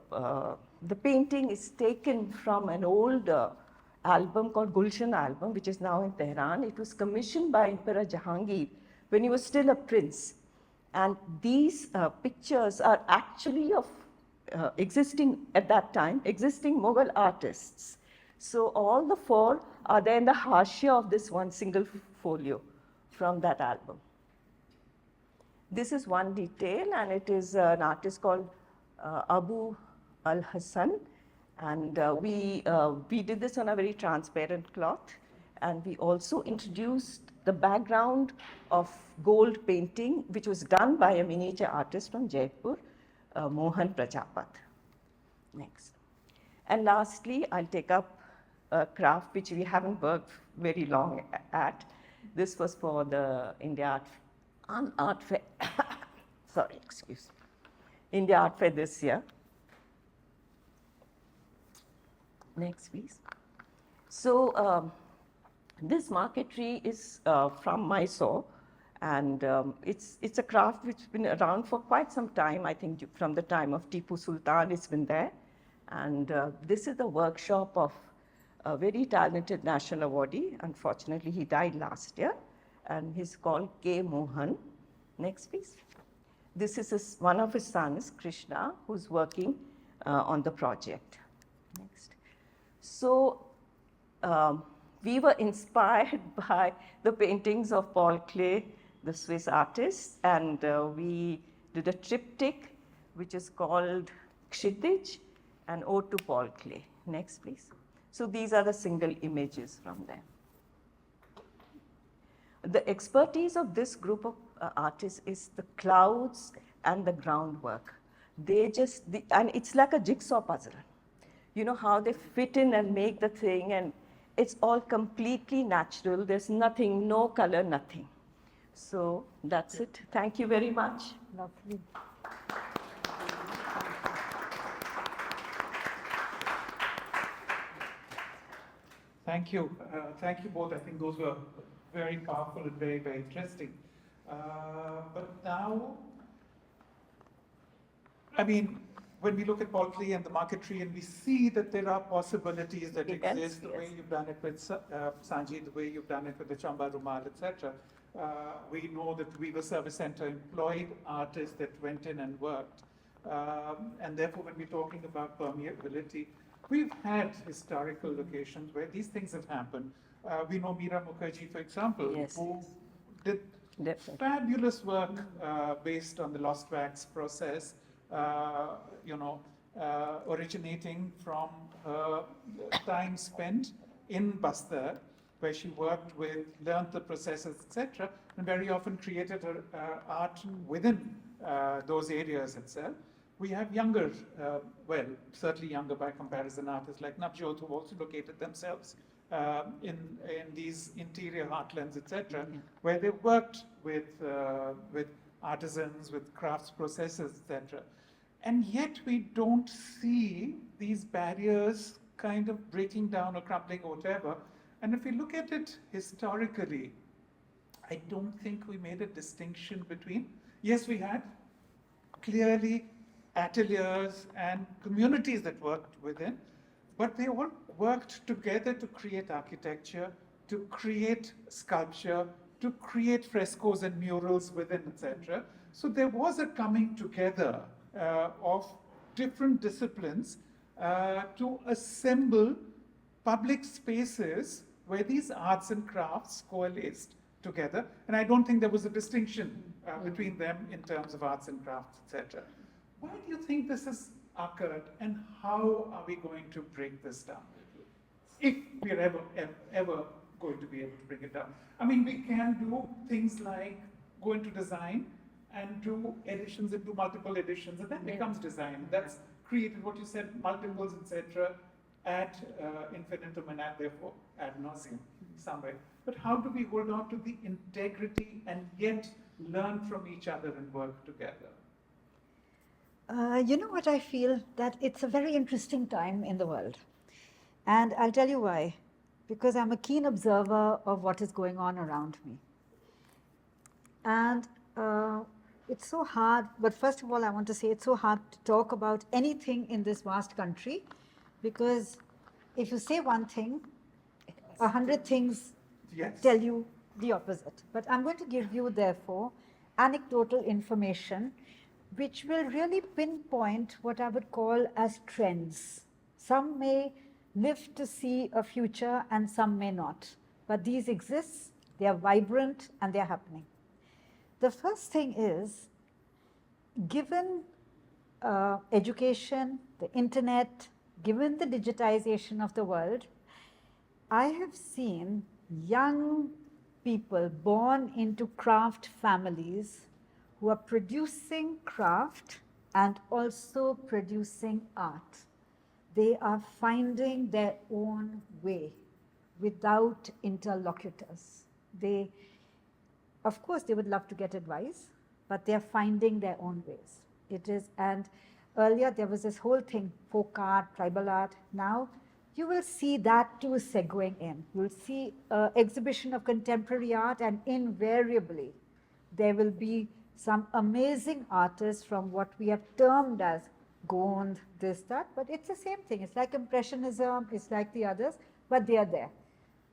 painting is taken from an old album called Gulshan album, which is now in Tehran. It was commissioned by Emperor Jahangir when he was still a prince. And these pictures are actually of existing Mughal artists. So all the 4 are there in the hashia of this one single folio from that album. This is one detail, and it is an artist called Abu Al-Hassan, And we did this on a very transparent cloth. And we also introduced the background of gold painting, which was done by a miniature artist from Jaipur, Mohan Prajapat. Next. And lastly, I'll take up a craft which we haven't worked very long at. This was for the India Art Fair. Sorry, excuse me. India Art Fair this year. Next, please. So this marquetry is from Mysore, and it's a craft which has been around for quite some time. I think from the time of Tipu Sultan, it's been there. And this is the workshop of a very talented national awardee. Unfortunately, he died last year, and he's called K. Mohan. Next, please. This is one of his sons, Krishna, who's working on the project. Next. So we were inspired by the paintings of Paul Klee, the Swiss artist, and we did a triptych, which is called Kshitij, and Ode to Paul Klee. Next, please. So these are the single images from them. The expertise of this group of artists is the clouds and the groundwork. And it's like a jigsaw puzzle. You know how they fit in and make the thing, and it's all completely natural. There's nothing, no color, nothing. So that's it. Thank you very much. Lovely. Thank you. Thank you both. I think those were very powerful and very, very interesting. But now, I mean, when we look at Paul Klee and the marquetry, and we see that there are possibilities that exist, the way you've done it with Sanji, the way you've done it with the Chamba Rumal, etc. We know that Weaver Service Center employed artists that went in and worked. And therefore, when we're talking about permeability, we've had historical locations where these things have happened. We know Meera Mukherjee, for example, Yes. who did Definitely. fabulous work based on the lost wax process, originating from time spent in Bastar, where she worked with, learned the processes, etc., and very often created her art within those areas itself. We have younger, certainly younger by comparison, artists like Navjot, who also located themselves in these interior heartlands, etc., where they worked with artisans, with crafts processes, etc. And yet we don't see these barriers kind of breaking down or crumbling or whatever. And if we look at it historically, I don't think we made a distinction between, yes, we had clearly ateliers and communities that worked within, but they all worked together to create architecture, to create sculpture, to create frescoes and murals within, etc. So there was a coming together of different disciplines to assemble public spaces where these arts and crafts coalesced together. And I don't think there was a distinction between them in terms of arts and crafts, etc. Why do you think this has occurred, and how are we going to break this down? If we're ever going to be able to bring it down. I mean, we can do things like go into design and do editions and do multiple editions, and that becomes design. That's created what you said, multiples, etc., ad infinitum and therefore ad nauseum somewhere. But how do we hold on to the integrity and yet learn from each other and work together? You know what I feel? That it's a very interesting time in the world. And I'll tell you why. Because I'm a keen observer of what is going on around me. And it's so hard, but first of all, I want to say it's so hard to talk about anything in this vast country, because if you say one thing, 100 things tell you the opposite. But I'm going to give you, therefore, anecdotal information which will really pinpoint what I would call as trends. Some may live to see a future and some may not. But these exist, they are vibrant, and they are happening. The first thing is, given education, the internet, given the digitization of the world, I have seen young people born into craft families who are producing craft and also producing art. They are finding their own way without interlocutors. Of course, they would love to get advice, but they're finding their own ways. And earlier there was this whole thing, folk art, tribal art. Now you will see that too segueing in. You'll see an exhibition of contemporary art, and invariably there will be some amazing artists from what we have termed as Gond, this, that, but it's the same thing. It's like Impressionism, it's like the others, but they are there.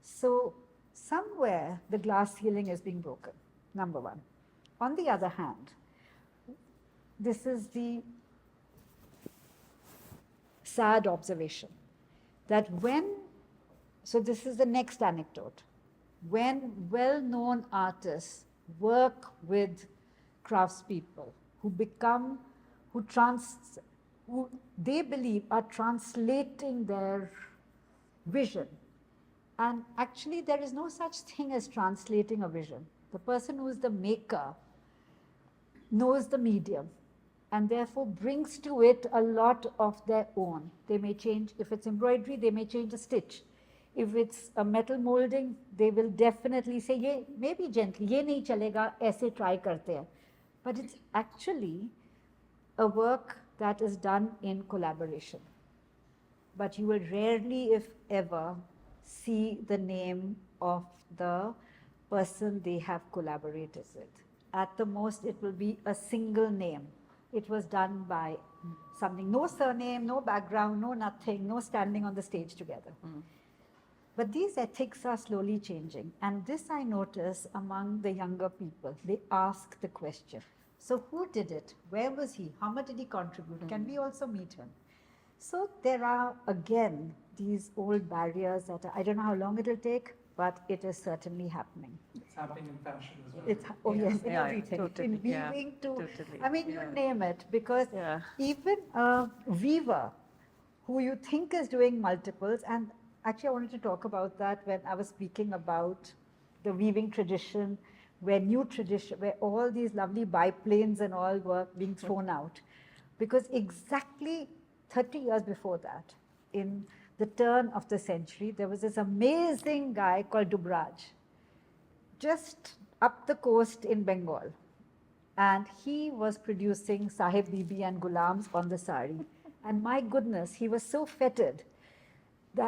So somewhere the glass ceiling is being broken, number one. On the other hand, this is the sad observation that so this is the next anecdote, when well-known artists work with craftspeople who they believe are translating their vision. And actually there is no such thing as translating a vision. The person who is the maker knows the medium and therefore brings to it a lot of their own. They may change, if it's embroidery, they may change a stitch. If it's a metal molding, they will definitely say, ye, maybe gently, ye nahi chalega, aise try karte hain. But it's actually a work that is done in collaboration. But you will rarely, if ever, see the name of the person they have collaborated with. At the most, it will be a single name. It was done by something, no surname, no background, no nothing, no standing on the stage together. But these ethics are slowly changing. And this I notice among the younger people. They ask the question. So who did it? Where was he? How much did he contribute? Can we also meet him? So there are, again, these old barriers that I don't know how long it will take, but it is certainly happening. It's happening in fashion as well. Yes, in everything. Totally, in weaving totally, I mean, you name it, because even a weaver who you think is doing multiples, and actually I wanted to talk about that when I was speaking about the weaving tradition, where all these lovely biplanes and all were being thrown out. Because exactly 30 years before that, in the turn of the century, there was this amazing guy called Dubraj, just up the coast in Bengal. And he was producing Sahib Bibi and Gulams on the sari. And my goodness, he was so fetid,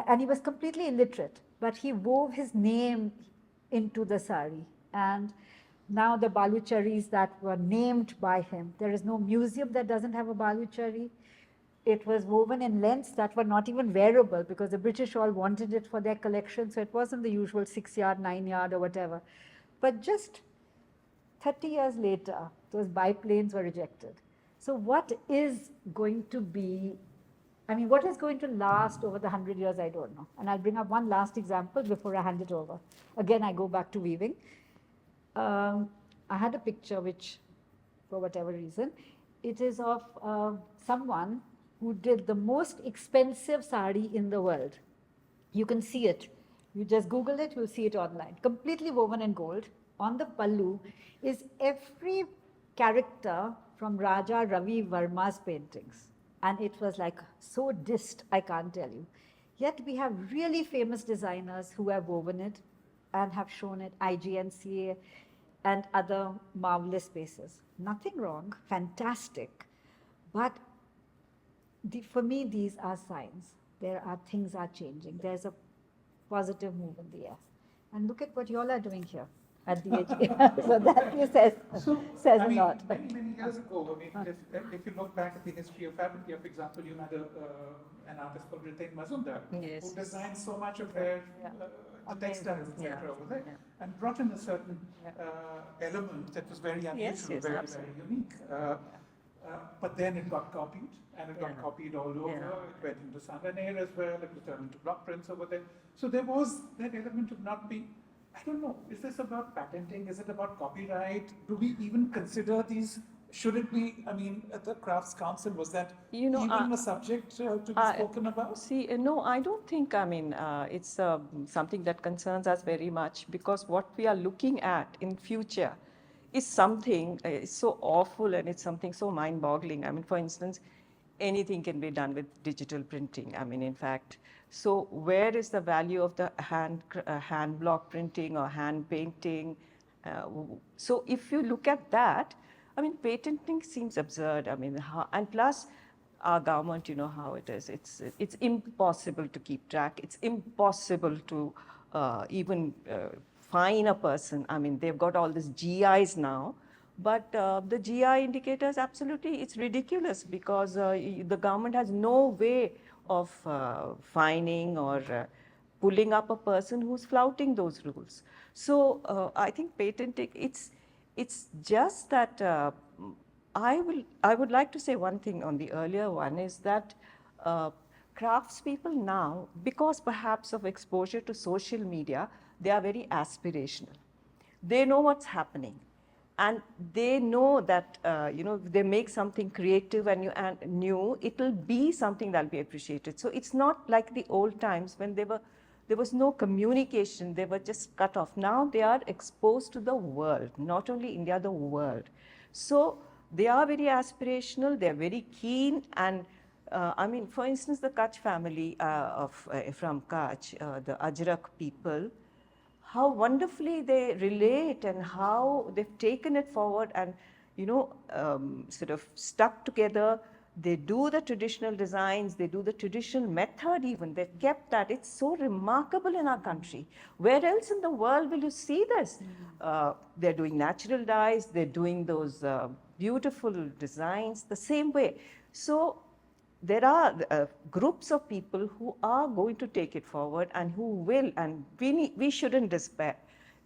and he was completely illiterate, but he wove his name into the sari. And now the balucharis that were named by him, there is no museum that doesn't have a baluchari. It was woven in lengths that were not even wearable because the British all wanted it for their collection, so it wasn't the usual 6-yard, 9-yard or whatever. But just 30 years later, those biplanes were rejected. So what is going to be, what is going to last over the 100 years, I don't know. And I'll bring up one last example before I hand it over. Again, I go back to weaving. I had a picture which, for whatever reason, it is of someone who did the most expensive sari in the world. You can see it. You just Google it, you'll see it online. Completely woven in gold. On the pallu is every character from Raja Ravi Verma's paintings. And it was like so dist, I can't tell you. Yet we have really famous designers who have woven it and have shown it, IGNCA and other marvelous spaces. Nothing wrong, fantastic. But for me, these are signs. Things are changing. There's a positive move in the air. And look at what you all are doing here at the AG. So that says a lot. Many years ago, if you look back at the history of fabric, for example, you had an artist called Ritu Mazumdar, who designed so much of their the textiles, etc. over there, and brought in a certain element that was very unusual, very unique. But then it got copied, and it got copied all over. It went into Sanganer as well, it was turned into block prints over there. So there was that element of not being, I don't know, is this about patenting? Is it about copyright? Do we even consider these should it be, I mean, at the Crafts Council, was that You know, even a subject to be spoken about? See, no, I don't think, I mean, it's something that concerns us very much, because what we are looking at in future is something it's so awful, and it's something so mind-boggling. I mean, for instance, anything can be done with digital printing. I mean, in fact, so where is the value of the hand block printing or hand painting? So if you look at that, I mean, patenting seems absurd. I mean, and plus, our government, you know how it is. It's impossible to keep track. It's impossible to even fine a person. I mean, they've got all these GIs now, but the GI indicators, absolutely, it's ridiculous, because the government has no way of fining or pulling up a person who's flouting those rules. So I think patenting, it's just that I would like to say one thing on the earlier one, is that craftspeople now, because perhaps of exposure to social media, they are very aspirational. They know what's happening, and they know that you know, if they make something creative and new, it will be something that will be appreciated. So it's not like the old times when there was no communication, they were just cut off. Now they are exposed to the world, not only India, the world. So they are very aspirational, they're very keen, and I mean, for instance, the Kutch family from Kutch, the Ajrak people, how wonderfully they relate and how they've taken it forward and, you know, sort of stuck together. They do the traditional designs, they do the traditional method even, they've kept that. It's so remarkable in our country. Where else in the world will you see this? They're doing natural dyes, they're doing those beautiful designs the same way. So there are groups of people who are going to take it forward and who will, and we shouldn't despair.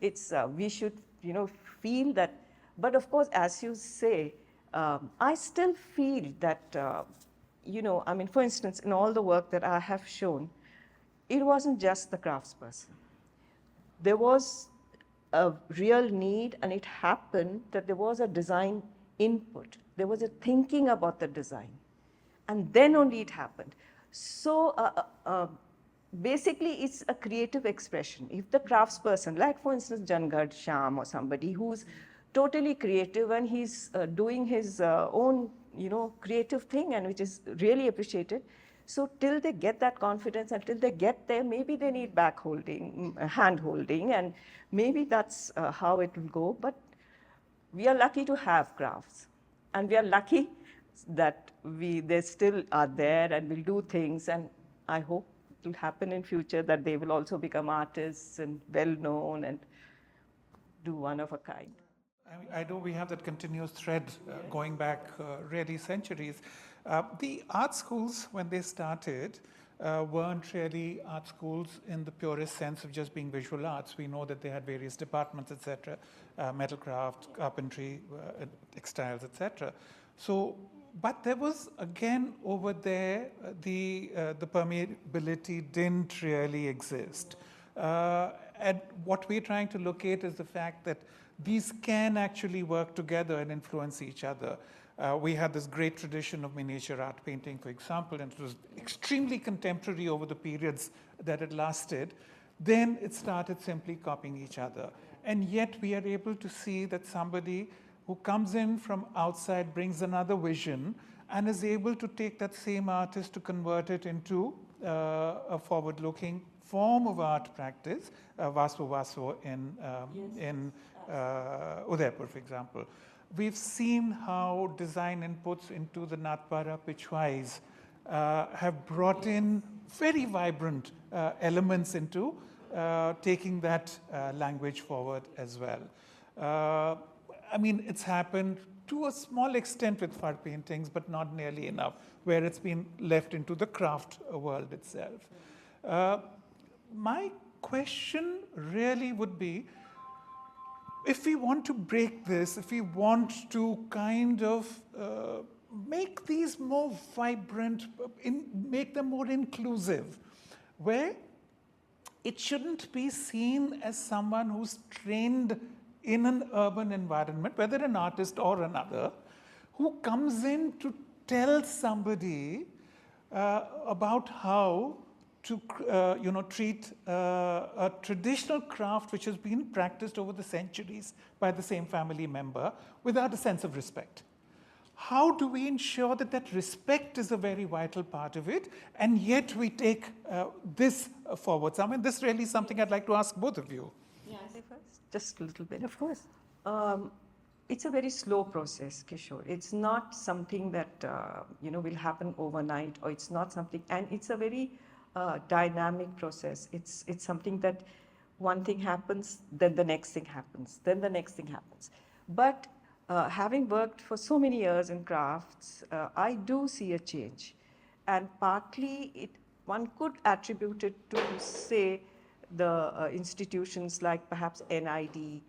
It's, we should, you know, feel that, but of course, as you say, I still feel that, you know, I mean, for instance, in all the work that I have shown, it wasn't just the craftsperson. There was a real need, and it happened that there was a design input. There was a thinking about the design. And then only it happened. So basically, it's a creative expression. If the craftsperson, like for instance, Jangad Sham or somebody who's totally creative and he's doing his own, you know, creative thing, and which is really appreciated. So till they get that confidence, until they get there, maybe they need back holding, hand holding, and maybe that's how it will go. But we are lucky to have crafts, and we are lucky that they still are there and will do things, and I hope it will happen in future that they will also become artists and well known and do one of a kind. I know we have that continuous thread going back really centuries. The art schools, when they started, weren't really art schools in the purest sense of just being visual arts. We know that they had various departments, etc., metal craft, carpentry, textiles, etc. So, but there was, again, over there, the permeability didn't really exist. And what we're trying to locate is the fact that these can actually work together and influence each other. We had this great tradition of miniature art painting, for example, and it was extremely contemporary over the periods that it lasted. Then it started simply copying each other. And yet we are able to see that somebody who comes in from outside brings another vision and is able to take that same artist to convert it into a forward-looking form of art practice, Vasu Vasu in Udaipur, for example. We've seen how design inputs into the Natpara Pichwais have brought in very vibrant elements into taking that language forward as well. I mean, it's happened to a small extent with fur paintings, but not nearly enough, where it's been left into the craft world itself. My question really would be, if we want to break this, if we want to kind of make these more vibrant, make them more inclusive, where it shouldn't be seen as someone who's trained in an urban environment, whether an artist or another, who comes in to tell somebody about how to treat a traditional craft which has been practiced over the centuries by the same family member without a sense of respect. How do we ensure that that respect is a very vital part of it, and yet we take this forward? So, I mean, this really is something I'd like to ask both of you. Yeah, I say first? Just a little bit. Of course. It's a very slow process, Kishore. It's not something that will happen overnight, or it's not something, and it's a very dynamic process. It's something that one thing happens, then the next thing happens, then the next thing happens. But having worked for so many years in crafts, I do see a change, and partly one could attribute it to, say, the institutions like perhaps NID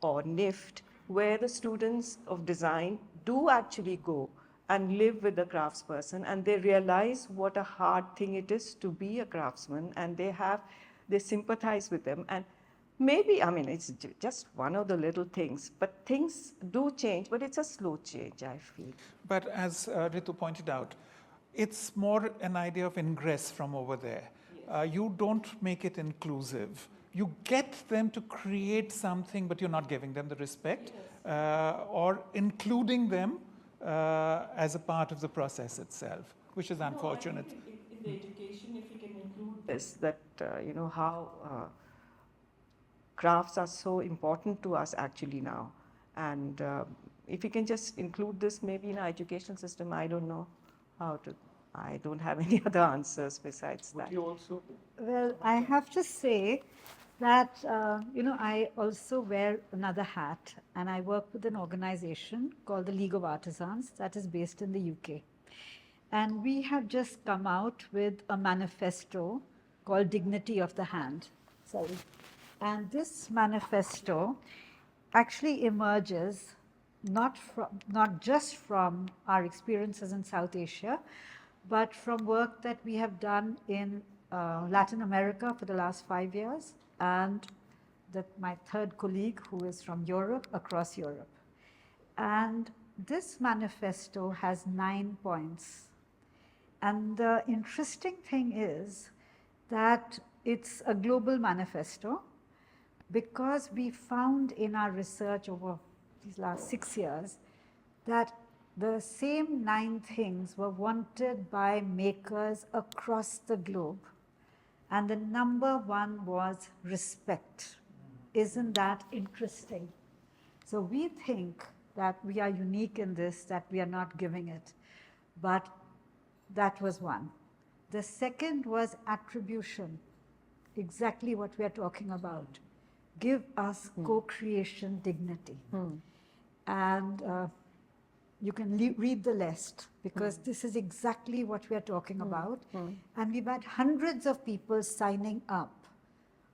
or NIFT, where the students of design do actually go and live with the craftsperson, and they realize what a hard thing it is to be a craftsman, and they sympathize with them. And maybe, I mean, it's just one of the little things, but things do change, but it's a slow change, I feel. But as Ritu pointed out, it's more an idea of ingress from over there. Yes. You don't make it inclusive. You get them to create something, but you're not giving them the respect, yes, or including them as a part of the process itself, which is unfortunate. No, I think in the education, if you can include this, that how crafts are so important to us actually now, and if you can just include this maybe in our education system, I don't know how to. I don't have any other answers besides that. Would you also? Well, I have to say that, I also wear another hat, and I work with an organization called the League of Artisans that is based in the UK. And we have just come out with a manifesto called Dignity of the Hand. Sorry. And this manifesto actually emerges not just from our experiences in South Asia, but from work that we have done in Latin America for the last 5 years, and my third colleague who is from Europe, across Europe. And this manifesto has 9 points. And the interesting thing is that it's a global manifesto, because we found in our research over these last 6 years that the same 9 things were wanted by makers across the globe. And the number 1 was respect. Isn't that interesting? So we think that we are unique in this, that we are not giving it. But that was 1. The second was attribution, exactly what we are talking about. Give us co-creation dignity. And you can read the list, because this is exactly what we are talking about. And we've had hundreds of people signing up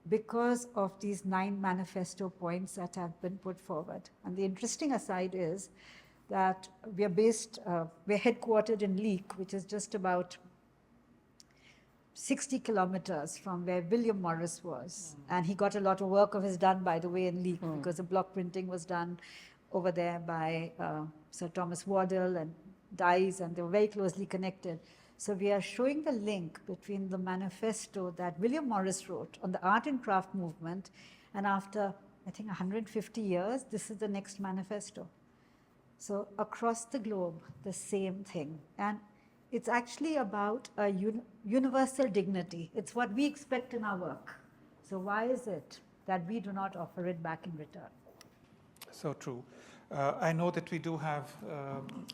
because of these 9 manifesto points that have been put forward. And the interesting aside is that we're headquartered in Leek, which is just about 60 kilometers from where William Morris was. And he got a lot of work of his done, by the way, in Leek, because the block printing was done over there by Sir Thomas Waddell and Dyes, and they were very closely connected. So we are showing the link between the manifesto that William Morris wrote on the art and craft movement, and after, I think, 150 years, this is the next manifesto. So across the globe, the same thing. And it's actually about a universal dignity. It's what we expect in our work. So why is it that we do not offer it back in return? So true. I know that we do have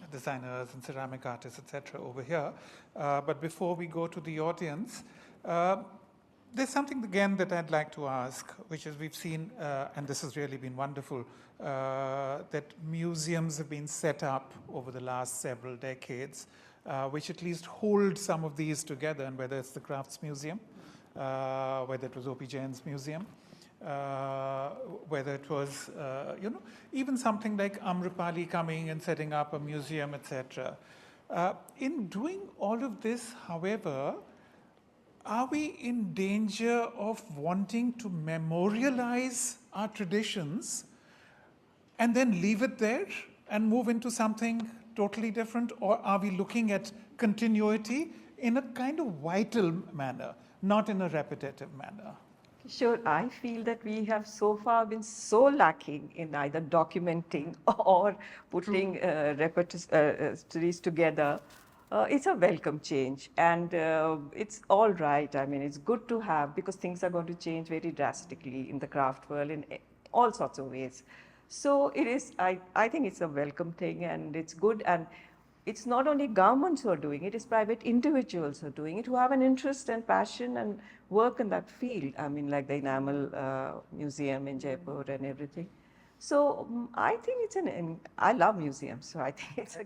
designers and ceramic artists, etc. over here. But before we go to the audience, there's something again that I'd like to ask, which is we've seen, and this has really been wonderful, that museums have been set up over the last several decades, which at least hold some of these together, and whether it's the Crafts Museum, whether it was O.P. Jain's museum, whether it was, even something like Amrapali coming and setting up a museum, etc. In doing all of this, however, are we in danger of wanting to memorialize our traditions and then leave it there and move into something totally different, or are we looking at continuity in a kind of vital manner, not in a repetitive manner? Sure, I feel that we have so far been so lacking in either documenting or putting repertories together. It's a welcome change, and it's all right. I mean, it's good to have, because things are going to change very drastically in the craft world in all sorts of ways. So it is, I think it's a welcome thing, and it's good. And it's not only governments who are doing it, it's private individuals who are doing it, who have an interest and passion and work in that field. I mean, like the Enamel Museum in Jaipur and everything. So I think it's I love museums, so I think it's a